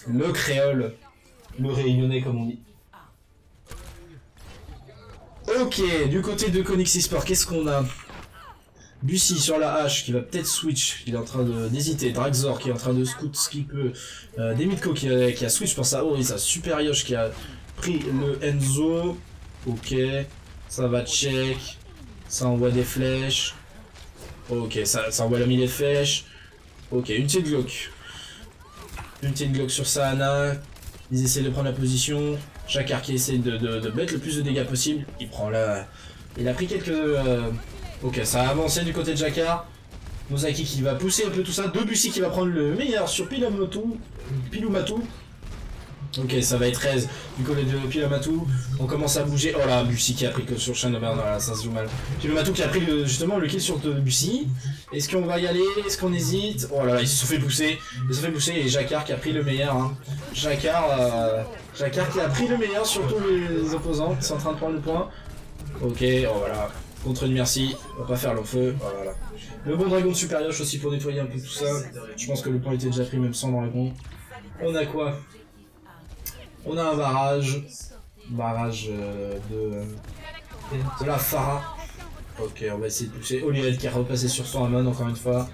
Le créole, le réunionnais comme on dit. Ok, du côté de Konix eSport, qu'est-ce qu'on a? Bussy sur la hache qui va peut-être switch, il est en train d'hésiter, Draxor qui est en train de scout ce qu'il peut, Demitko qui a switch pour sa Orisa, Super Yosh qui a pris le Enzo, ok, ça va check, ça envoie des flèches, ok, ça envoie la mille de flèches, ok, une petite Glock sur Sahana, ils essaient de prendre la position, Jakar qui essaie de mettre le plus de dégâts possible, il a pris quelques... Ok, ça a avancé du côté de Jakar. Mozaki qui va pousser un peu tout ça. Debussy qui va prendre le meilleur sur Pilumatu. Ok, ça va être 13 du côté de Pilumatu. On commence à bouger. Oh là, Bussy qui a pris que sur Shadowburn. Voilà, ça se joue mal. Pilumatu qui a pris justement le kill sur Debussy. Est-ce qu'on va y aller? Est-ce qu'on hésite? Oh là là, ils se sont fait pousser. Et Jakar qui a pris le meilleur. Hein. Jakar qui a pris le meilleur sur tous les opposants qui sont en train de prendre le point. Ok, oh voilà. Contre une merci, on va pas faire long feu, voilà. Le bon dragon de Super Yosh aussi pour nettoyer un peu tout ça. Je pense que le point était déjà pris même sans dragon. On a quoi? On a un barrage. De la Farah. Ok, on va essayer de pousser. Holyhead qui a repassé sur son Amon encore une fois.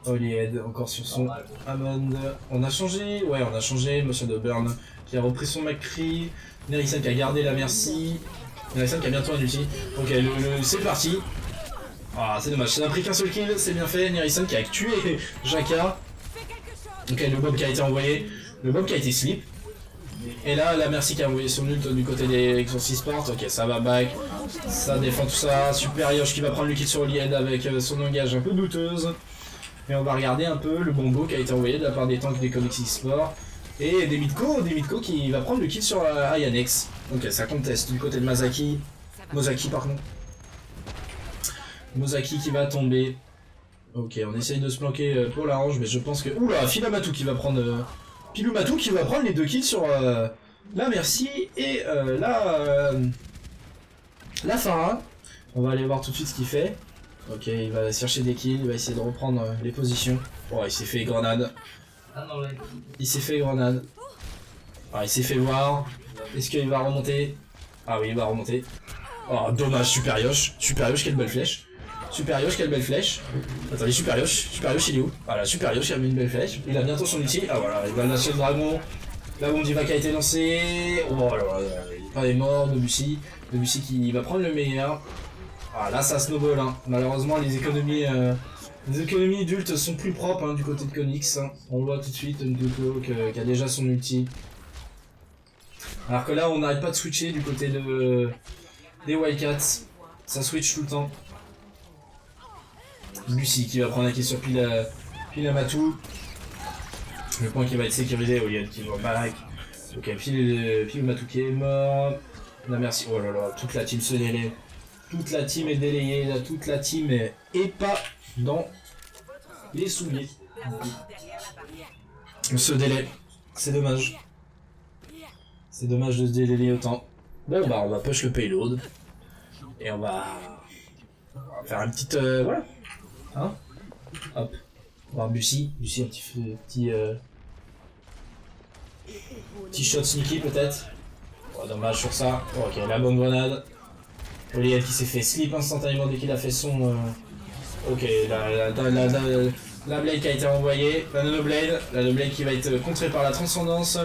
Holyhead encore sur son Amon. On a changé, Monsieur de Burn qui a repris son McCree. Nerissa qui a gardé la merci. Nerissa qui a bientôt un ulti. Ok, c'est parti. Ah, c'est dommage, ça n'a pris qu'un seul kill, c'est bien fait. Nerissa qui a tué Jakar. Ok, le Bob qui a été envoyé. Le Bob qui a été slip. Et là, la merci qui a envoyé son ult du côté des Exorcist Sport. Ok, ça va back. Ça défend tout ça. Super Yosh qui va prendre le kill sur Holyhead avec son langage un peu douteuse. Et on va regarder un peu le bombo qui a été envoyé de la part des tanks des Comics eSport. Et des Mitko qui va prendre le kill sur Ayanex. Ok, ça conteste du côté de Mozaki, pardon. Mozaki qui va tomber. Ok, on essaye de se planquer pour la range, mais je pense que... Oula, Filamatou qui va prendre... Pilumatu qui va prendre les 2 kills sur la Merci et la Farah. On va aller voir tout de suite ce qu'il fait. Ok, il va chercher des kills, il va essayer de reprendre les positions. Oh, il s'est fait grenade. Il s'est fait grenade. Ah, il s'est fait voir. Est-ce qu'il va remonter? Ah oui, il va remonter. Oh, dommage, Super Yosh. Super Yosh, quelle belle flèche. Super Yosh, quelle belle flèche. Attendez, Super Yosh, il est où? Voilà, Super Yosh, il a mis une belle flèche. Il a bientôt son ulti. Ah voilà, il va lâcher le dragon. La bombe d'Iva qui a été lancée. Oh là là, il est mort, Debussy. Debussy qui va prendre le meilleur. Ah là, ça snowball, hein. Malheureusement, les économies adultes sont plus propres, hein, du côté de Konix. Hein. On le voit tout de suite, Nduko qui a déjà son ulti. Alors que là, on n'arrête pas de switcher du côté des Wildcats. Ça switch tout le temps. Lucy qui va prendre la kill sur Pilamatou. Le point qui va être sécurisé au lieu de kill back. Ok, Pilamatou qui est mort. La merci. Oh là là, toute la team se délaie. Toute la team est délayée, là, toute la team est pas dans les souliers. On se délai. C'est dommage. C'est dommage de se délayer autant. Bon bah on va push le payload. Et on va faire un petit... voilà. Hein? Hop. On va voir Bussy. Bussy un petit shot sneaky peut-être. Oh, dommage sur ça. Oh, ok, la bonne grenade. Oliette qui s'est fait slip instantanément dès qu'il a fait son... Ok, la blade qui a été envoyée. La nanoblade qui va être contrée par la transcendance.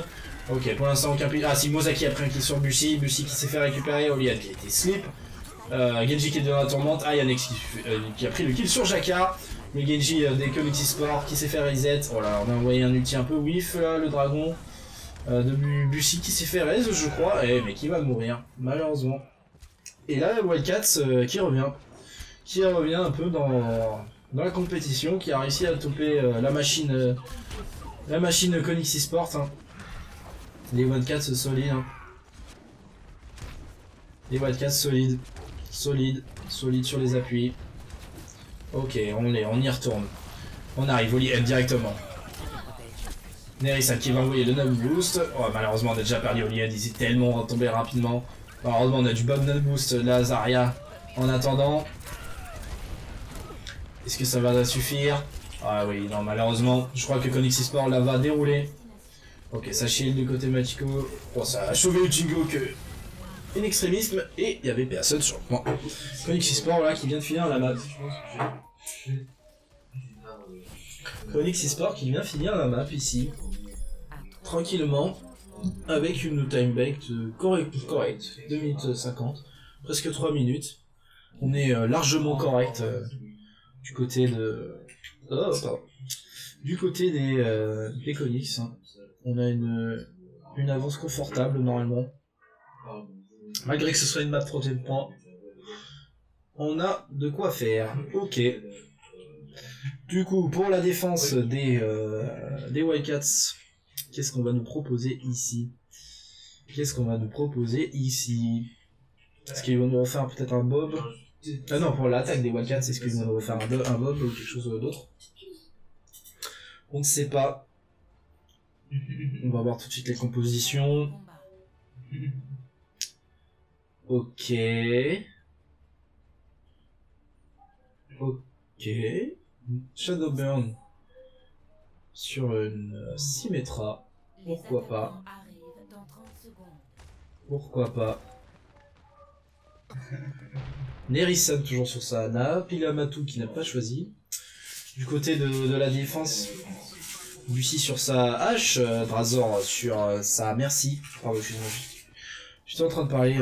Ok, pour l'instant aucun pied. Ah si, Mozaki a pris un kill sur Bussy. Bussy qui s'est fait récupérer. Oliette qui a été slip. Genji qui est dans la tourmente. Ah, Yannick qui a pris le kill sur Jaka. Le Genji des Comics eSport qui s'est fait reset. Oh là, on a envoyé un ulti un peu whiff là, le dragon. De Bussy qui s'est fait raise, je crois. Mais qui va mourir, malheureusement. Et là, Wildcats qui revient. Qui revient un peu dans la compétition. Qui a réussi à toper la machine Comics eSport. Hein. Les Wildcats solides. Hein. Les Wildcats solides. Solide sur les appuis. Ok, on y retourne. On arrive au lead directement. Nerissa qui va envoyer le Nano Boost. Oh, malheureusement, on a déjà perdu au lead, il est tellement retombé rapidement. Malheureusement, on a du bon Nano Boost, la Zarya. En attendant, est-ce que ça va suffire? Ah oui, non, malheureusement, je crois que Konix eSport là va dérouler. Ok, ça shield du côté Machiko. Oh, ça a chauvé Uchingo que... in extrémisme, et il y avait personne sur le point. Konix eSport là qui vient de finir la map. Konix eSport qui vient finir la map ici. Tranquillement. Avec une time bank correct. 2 minutes 50. Presque 3 minutes. On est largement correct du côté de... Oh, pardon. Du côté des Konix. Hein. On a une avance confortable normalement. Malgré que ce soit une map projet de points, on a de quoi faire. Ok. Du coup, pour la défense des Wildcats, qu'est-ce qu'on va nous proposer ici? Est-ce qu'ils vont nous refaire peut-être un bob? Ah non, pour l'attaque des Wildcats, est-ce qu'ils vont nous refaire un bob ou quelque chose d'autre? On ne sait pas. On va voir tout de suite les compositions. Ok. Shadowburn sur une Symmetra. Pourquoi pas. Nerissa toujours sur sa Ana. Pilamatou qui n'a pas choisi. Du côté de la défense, Bussy sur sa hache. Drazor sur sa Merci. Pardon, excusez-moi. J'étais en train de parler.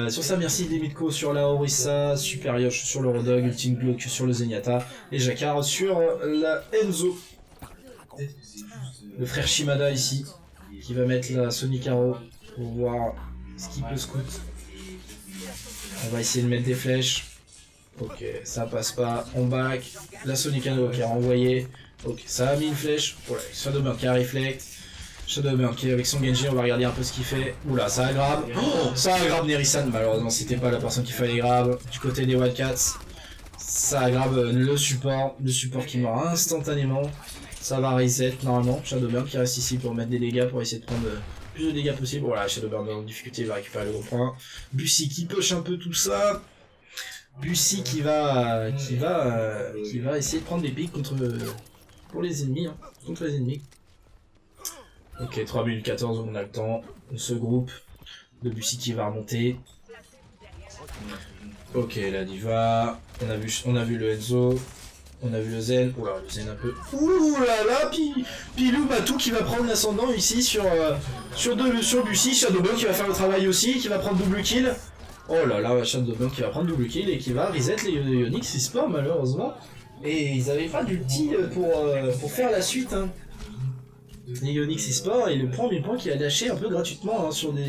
Sur sa Merci, Demitko sur la Orisa, Super Yosh sur le Rodog, Ultime Glock sur le Zenyatta, et Jakar sur la Enzo. Le frère Shimada ici, qui va mettre la Sonic Arrow pour voir ce qu'il peut scout. On va essayer de mettre des flèches. Ok, ça passe pas. On back. La Sonic Halo qui a renvoyé. Ok, ça a mis une flèche. Voilà, Shadowburn qui a reflect. Shadowburn qui est avec son Genji, on va regarder un peu ce qu'il fait. Oula, ça aggrave. Oh, ça aggrave Nerisan, malheureusement c'était pas la personne qu'il fallait grave. Du côté des Wildcats, ça aggrave le support qui meurt instantanément. Ça va reset normalement. Shadowburn qui reste ici pour mettre des dégâts, pour essayer de prendre plus de dégâts possible. Voilà, Shadowburn en difficulté, il va récupérer le gros point. Bussy qui push un peu tout ça. Bussy qui va essayer de prendre des pics pour les ennemis, hein, contre les ennemis. Ok, 3 minutes 14, on a le temps. On se groupe. De Bussy qui va remonter. Ok, la Diva. On a vu le Enzo. On a vu le Zen. Oula, le Zen un peu. Ouh là là, Pilou Matou qui va prendre l'ascendant ici sur Bussy. Shadowburn qui va faire le travail aussi, qui va prendre double kill. Oh là là, Shadowburn qui va prendre double kill et qui va reset les Onyx eSports malheureusement. Et ils avaient pas d'ulti pour faire la suite. Hein. Les Onyx eSports et le premier point qui a lâché un peu gratuitement hein, sur de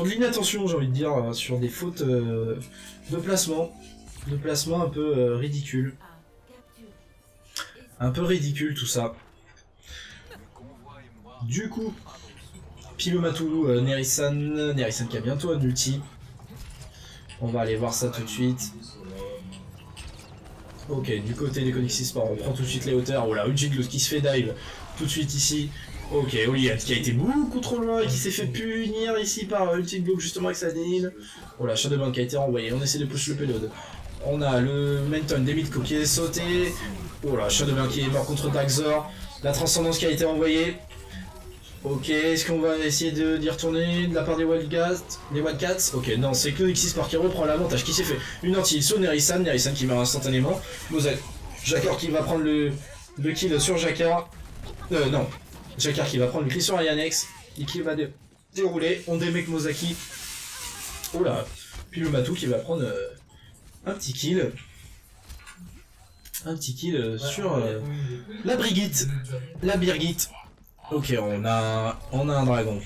l'inattention, j'ai envie de dire, sur des fautes de placement un peu ridicule. Un peu ridicule tout ça. Du coup, Pilomatou, Nerisan qui a bientôt un ulti. On va aller voir ça tout de suite. Ok, du côté des Onyx eSports, on prend tout de suite les hauteurs. Oh là, Ujiglos qui se fait dive tout de suite ici. Ok, Oliad qui a été beaucoup trop loin et qui s'est fait punir ici par Ultimate justement avec sa dénile. Oh là, Shadowburn qui a été renvoyé, on essaie de push le payload. On a le Menton des Midco qui est sauté. Oh là, Shadowburn qui est mort contre Daxor. La transcendance qui a été envoyée. Ok, est-ce qu'on va essayer d'y retourner de la part des Wildcats? Ok, non, c'est que Xysport qui reprend l'avantage, qui s'est fait une anti sur Nerisan qui meurt instantanément. Mozak, Jakar qui va prendre le kill sur Jakar. Non, Jakar qui va prendre le kill sur Ayanex. Et qui va dérouler. On démec Mozaki. Oh là, puis le Matou qui va prendre un petit kill. Un petit kill sur la Brigitte. La Birgit. Ok, on a un dragon.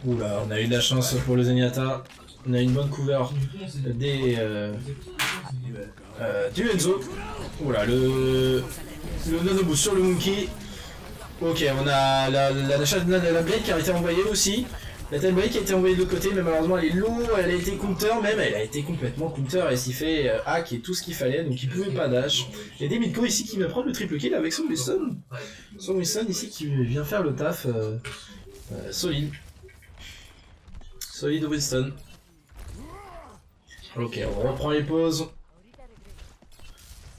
Oula, on a eu de la chance pour le Zenyatta. On a une bonne couverture du Enzo. Oula, le nanoboost sur le Monkey. Ok, on a la Blade qui a été envoyée aussi. La Blade qui a été envoyée de l'autre côté, mais malheureusement elle est low, elle a été counter même, elle a été complètement counter, elle s'y fait hack et tout ce qu'il fallait, donc il pouvait pas dash. Il y a des Midco ici qui va prendre le triple kill avec son Winston. Son Winston ici qui vient faire le taf solide. Solide Winston. Ok, on reprend les pauses.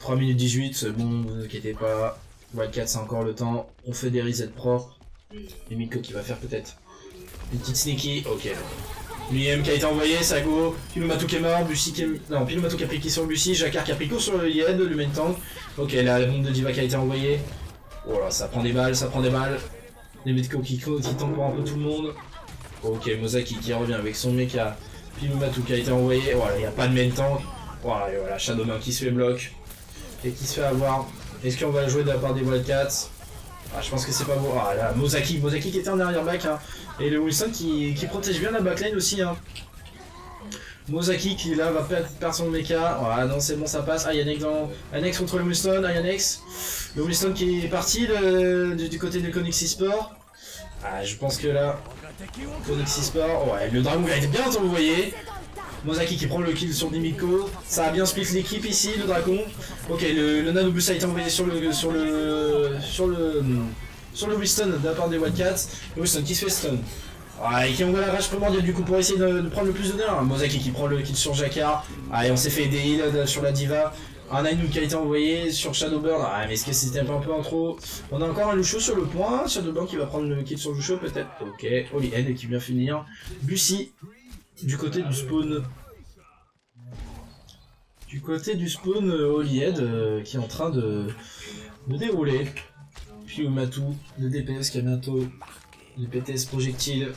3 minutes 18, c'est bon, vous inquiétez pas. Wildcat c'est encore le temps. On fait des resets propres. Et Midco qui va faire peut-être une petite sneaky. Ok. Lui-même qui a été envoyé, ça go. Pilomatou qui est mort, Bussy qui est... Non, Pilomatou qui a pris qui sur Bussy, Jakar qui a pris court sur le Yed, le main tank. Ok, la bombe de Diva qui a été envoyée. Oh là, ça prend des balles, Les Midco qui tankent pour un peu tout le monde. Ok, Mozaki qui revient avec son mecha. Pilomatou qui a été envoyé. Voilà, il n'y a pas de main tank. Voilà, et voilà, Shadowman qui se fait bloc. Et qui se fait avoir. Est-ce qu'on va jouer de la part des Wildcats? Ah, je pense que c'est pas bon. Ah là, Mozaki qui était en arrière-back. Hein. Et le Wilson qui protège bien la backline aussi. Hein. Mozaki qui là va perdre son mecha. Ah non, c'est bon, ça passe. Ah, Yannex Yannex contre le Winston. Ah, Yannex. Le Winston qui est parti du côté de Onyx eSports. Ah, je pense que là. Onyx eSports. Ouais, le dragon a été bien envoyé. Mozaki qui prend le kill sur Dimiko, ça a bien split l'équipe ici, le dragon. Ok, le nanobus a été envoyé sur le Winston de la part des Wildcats. Le Winston qui se fait stun. Ah, et qui envoie la rage primordiale du coup pour essayer de prendre le plus d'honneur. Mozaki qui prend le kill sur Jakar. Ah, et on s'est fait des heals sur la Diva. Un Ainu qui a été envoyé sur Shadowburn. Ah, mais est-ce que c'était un peu en trop? On a encore un Lucio sur le point. Shadowburn qui va prendre le kill sur Lucio peut-être. Ok, Oli N qui vient finir. Bussy. Du côté du spawn. Olied qui est en train de dérouler. Puis Matou, le DPS qui a bientôt le PTS projectile.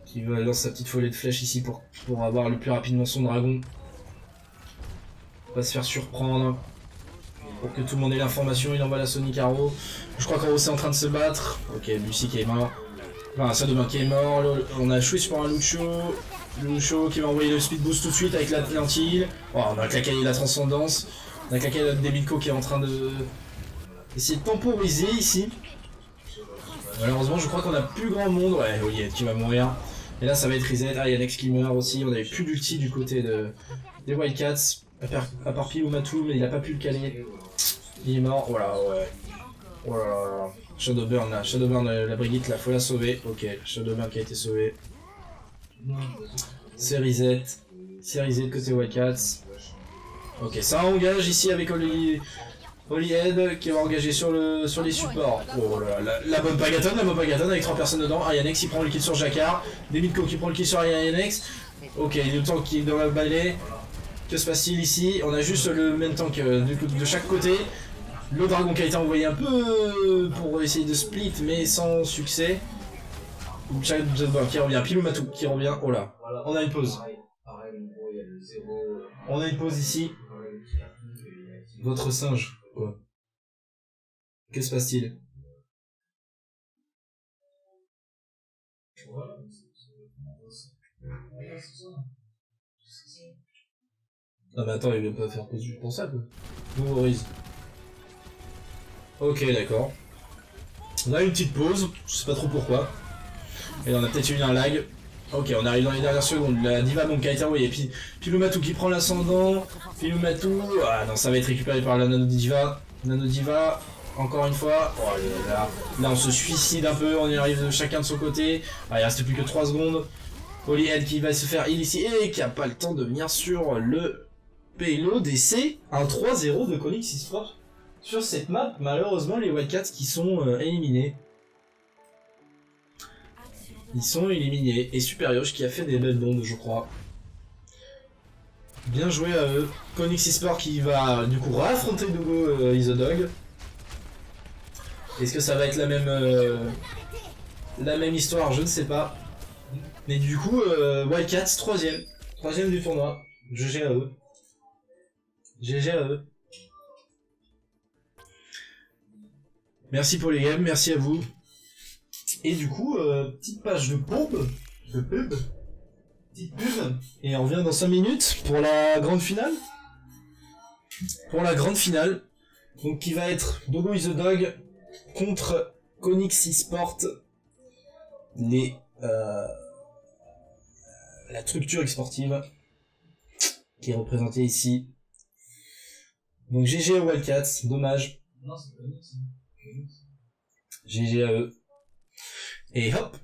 Qui va lancer sa petite folie de flèche ici pour avoir le plus rapidement son dragon. On va se faire surprendre. Pour que tout le monde ait l'information, il envoie la Sonic Arrow. Je crois qu'Arrow c'est en train de se battre. Ok, Bussy qui est mort. Enfin, Shadowburn qui est mort, on a Chouish pour un Lucio, Lucio qui va envoyer le speed boost tout de suite avec l'anti-heal. Oh, on a claqué la transcendance. On a claqué notre Debitco qui est en train de... essayer de temporiser ici. Malheureusement, je crois qu'on a plus grand monde. Ouais, Oliette qui va mourir. Et là, ça va être reset. Ah, il y a Nex qui meurt aussi. On avait plus d'ulti du côté des Wildcats. À part Pilou-Matou, mais il a pas pu le caler. Il est mort. Voilà, ouais. Oh là là. Shadowburn là. Shadowburn, la Brigitte là, faut la sauver. Ok, Shadowburn qui a été sauvé. C'est reset. C'est reset côté Wildcats. Ok, ça engage ici avec Olihead qui va engager sur les supports. Oh là là, la bonne Pagaton avec 3 personnes dedans. Ayanex qui prend le kill sur Jacquard. Debitco qui prend le kill sur Ayanex. Ok, il y a le tank qui est dans la balai. Que se passe-t-il ici? On a juste le même tank de chaque côté. Le dragon qui a été envoyé un peu pour essayer de split mais sans succès. Qui revient, Pilou-Matou qui revient. Oh là, on a une pause. On a une pause ici. Votre singe, quoi. Que se passe-t-il? Non mais attends, il vient pas faire pause juste pour ça, quoi. Nouveau-rise. Ok, d'accord. On a une petite pause, je sais pas trop pourquoi. Et on a peut-être eu un lag. Ok, on arrive dans les dernières secondes. La Diva bon, qui a été envoyée. Puis Pilou-Matou qui prend l'ascendant. Pilou-Matou. Ah non, ça va être récupéré par la Nano Diva. Nano Diva, encore une fois. Oh là, là on se suicide un peu. On y arrive chacun de son côté. Ah, il reste plus que 3 secondes. Olihead qui va se faire heal ici. Et qui a pas le temps de venir sur le payload. Et c'est un 3-0 de Konix Esports sur cette map. Malheureusement, les Wildcats qui sont éliminés. Ils sont éliminés. Et Superyosh qui a fait des belles bombes, je crois. Bien joué à eux. Konix Esports qui va du coup affronter Dogo Isodog. Est-ce que ça va être la même histoire? Je ne sais pas. Mais du coup, Wildcats 3ème. 3ème du tournoi. GG à eux. GG à eux. Merci pour les games, merci à vous. Et du coup, petite page de pub. Petite pub. Et on revient dans 5 minutes pour la grande finale. Pour la grande finale. Donc qui va être Dogo is the Dog contre Konix Esports. La structure sportive qui est représentée ici. Donc GG à Wildcats, dommage. Non, c'est Konix. GG à eux. Et hop,